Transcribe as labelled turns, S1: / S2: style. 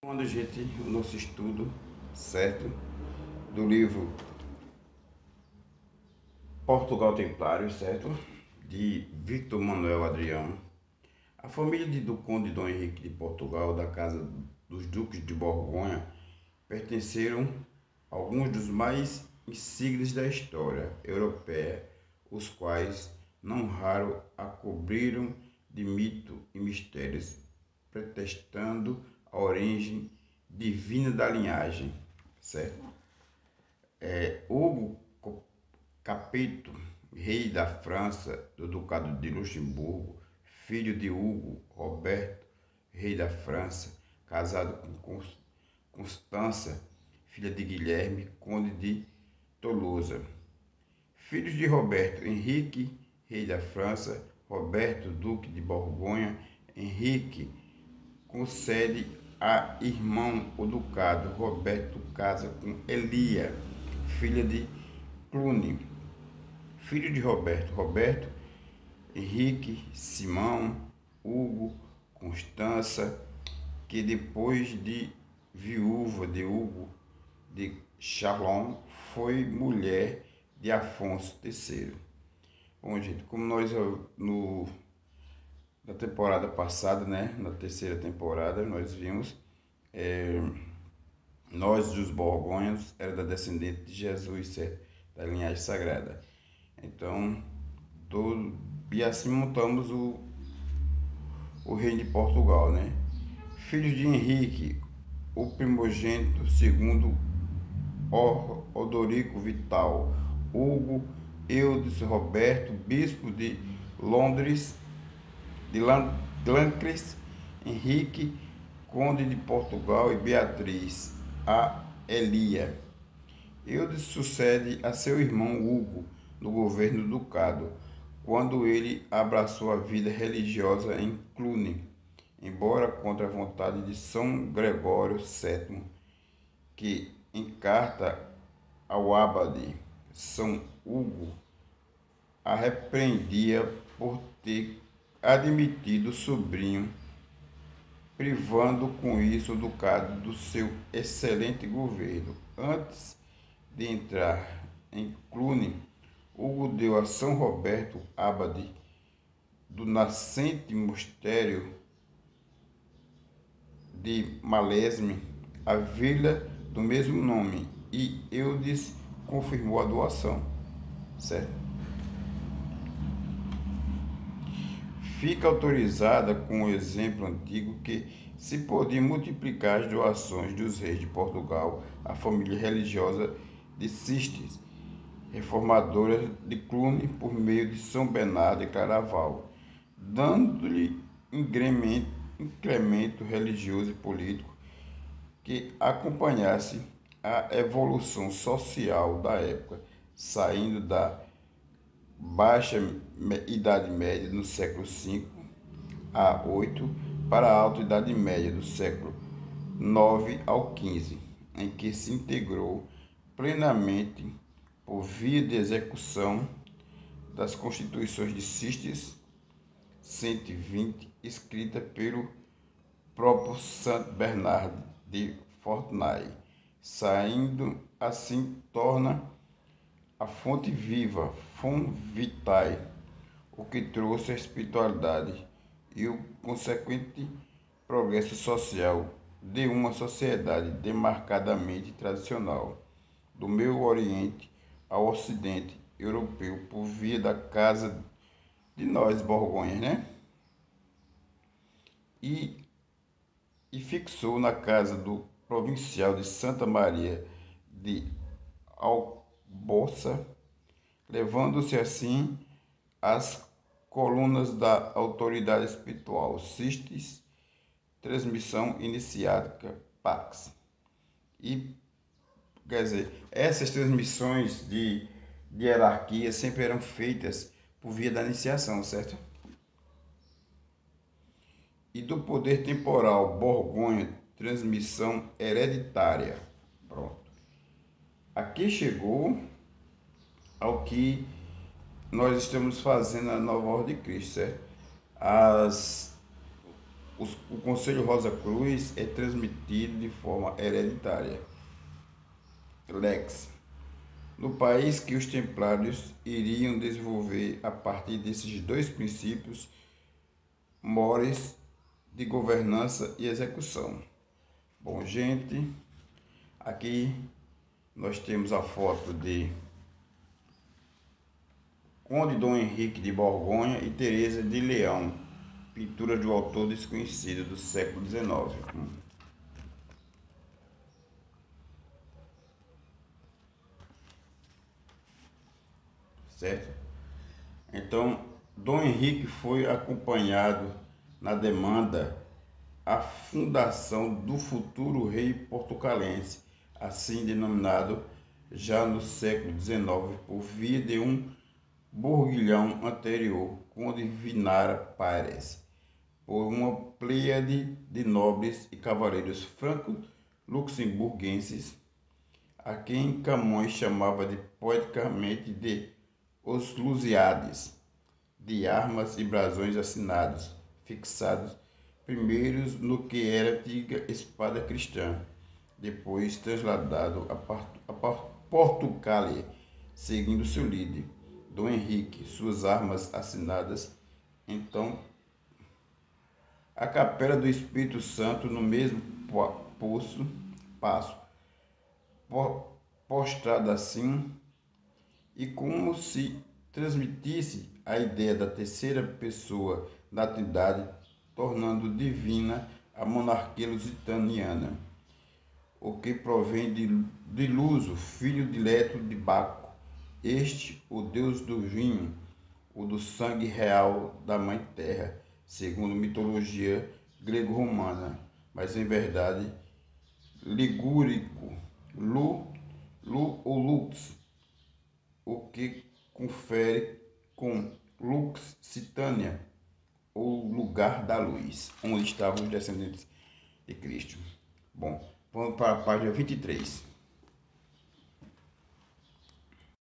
S1: Quando gente, o nosso estudo, certo, do livro Portugal Templário, certo, de Victor Manuel Adriano, a família do Conde Dom Henrique de Portugal, da casa dos Duques de Borgonha, pertenceram a alguns dos mais insígnios da história europeia, os quais, não raro, a cobriram de mito e mistérios, pretextando a origem divina da linhagem, certo? Hugo Capeto, rei da França, do Ducado de Luxemburgo, filho de Hugo Roberto, rei da França, casado com Constança, filha de Guilherme, conde de Tolosa. Filhos de Roberto: Henrique, rei da França; Roberto, duque de Borgonha. Henrique concede a irmão o ducado. Roberto casa com Elia, filha de Cluny. Filho de Roberto: Roberto, Henrique, Simão, Hugo, Constança, que depois de viúva de Hugo de Chalon, foi mulher de Afonso III. Bom, gente, como nós na temporada passada, né, na terceira temporada, nós vimos, nós dos Borgonhas era da descendente de Jesus, certo? Da linhagem sagrada. Então, e assim montamos o reino de Portugal, né? Filhos de Henrique, o primogênito, segundo Odorico Vital, Hugo Eudes Roberto, bispo de Londres, de Lancres, Henrique, conde de Portugal, e Beatriz, a Elia. Eudes sucede a seu irmão Hugo no governo do ducado, quando ele abraçou a vida religiosa em Cluny, embora contra a vontade de São Gregório VII, que em carta ao abade São Hugo a repreendia por ter admitido o sobrinho, privando com isso o ducado do seu excelente governo. Antes de entrar em Cluny, Hugo deu a São Roberto, abade do nascente mosteiro de Malesme, a vila do mesmo nome, e Eudes confirmou a doação, certo? Fica autorizada com o exemplo antigo que se podia multiplicar as doações dos reis de Portugal à família religiosa de Cistes, reformadora de Cluny, por meio de São Bernardo de Claraval, dando-lhe incremento religioso e político que acompanhasse a evolução social da época, saindo da Baixa Idade Média no século V a VIII para a Alta Idade Média do século IX ao XV, em que se integrou plenamente por via de execução das Constituições de Cistes 120, escrita pelo próprio Santo Bernardo de Fornay. Saindo assim, torna a fonte viva, fum vitae, o que trouxe a espiritualidade e o consequente progresso social de uma sociedade demarcadamente tradicional, do Meio Oriente ao Ocidente europeu, por via da casa de nós, Borgonhas, né? E fixou na casa do provincial de Santa Maria de Albossa, levando-se assim as colunas da autoridade espiritual, Cistes, transmissão iniciática, Pax. E, quer dizer, essas transmissões de hierarquia sempre eram feitas por via da iniciação, certo? E do poder temporal, Borgonha, transmissão hereditária. Pronto. Aqui chegou ao que nós estamos fazendo na nova ordem de Cristo, certo? O Conselho Rosa Cruz é transmitido de forma hereditária. Lex. No país que os templários iriam desenvolver a partir desses dois princípios mores de governança e execução. Bom, gente, aqui nós temos a foto de Conde Dom Henrique de Borgonha e Teresa de Leão, pintura de um autor desconhecido do século XIX. Certo? Então, Dom Henrique foi acompanhado na demanda a fundação do futuro rei portucalense, assim denominado já no século XIX por via de um burguilhão anterior, Conde Vinara Pares, por uma pleiade de nobres e cavaleiros franco-luxemburguenses, a quem Camões chamava poeticamente de os Lusíades, de armas e brasões assinados, fixados primeiros no que era antiga espada cristã, depois trasladado a Portugália, seguindo seu líder, Dom Henrique, suas armas assinadas. Então, a capela do Espírito Santo no mesmo passo, postrada assim, e como se transmitisse a ideia da terceira pessoa da Trindade, tornando divina a monarquia lusitaniana, o que provém de Luso, filho dileto de Baco, este o deus do vinho, o do sangue real da Mãe Terra, segundo mitologia grego-romana, mas em verdade ligúrico, ou lux, o que confere com Luxitânia, ou lugar da luz, onde estavam os descendentes de Cristo. Bom, vamos para a página 23.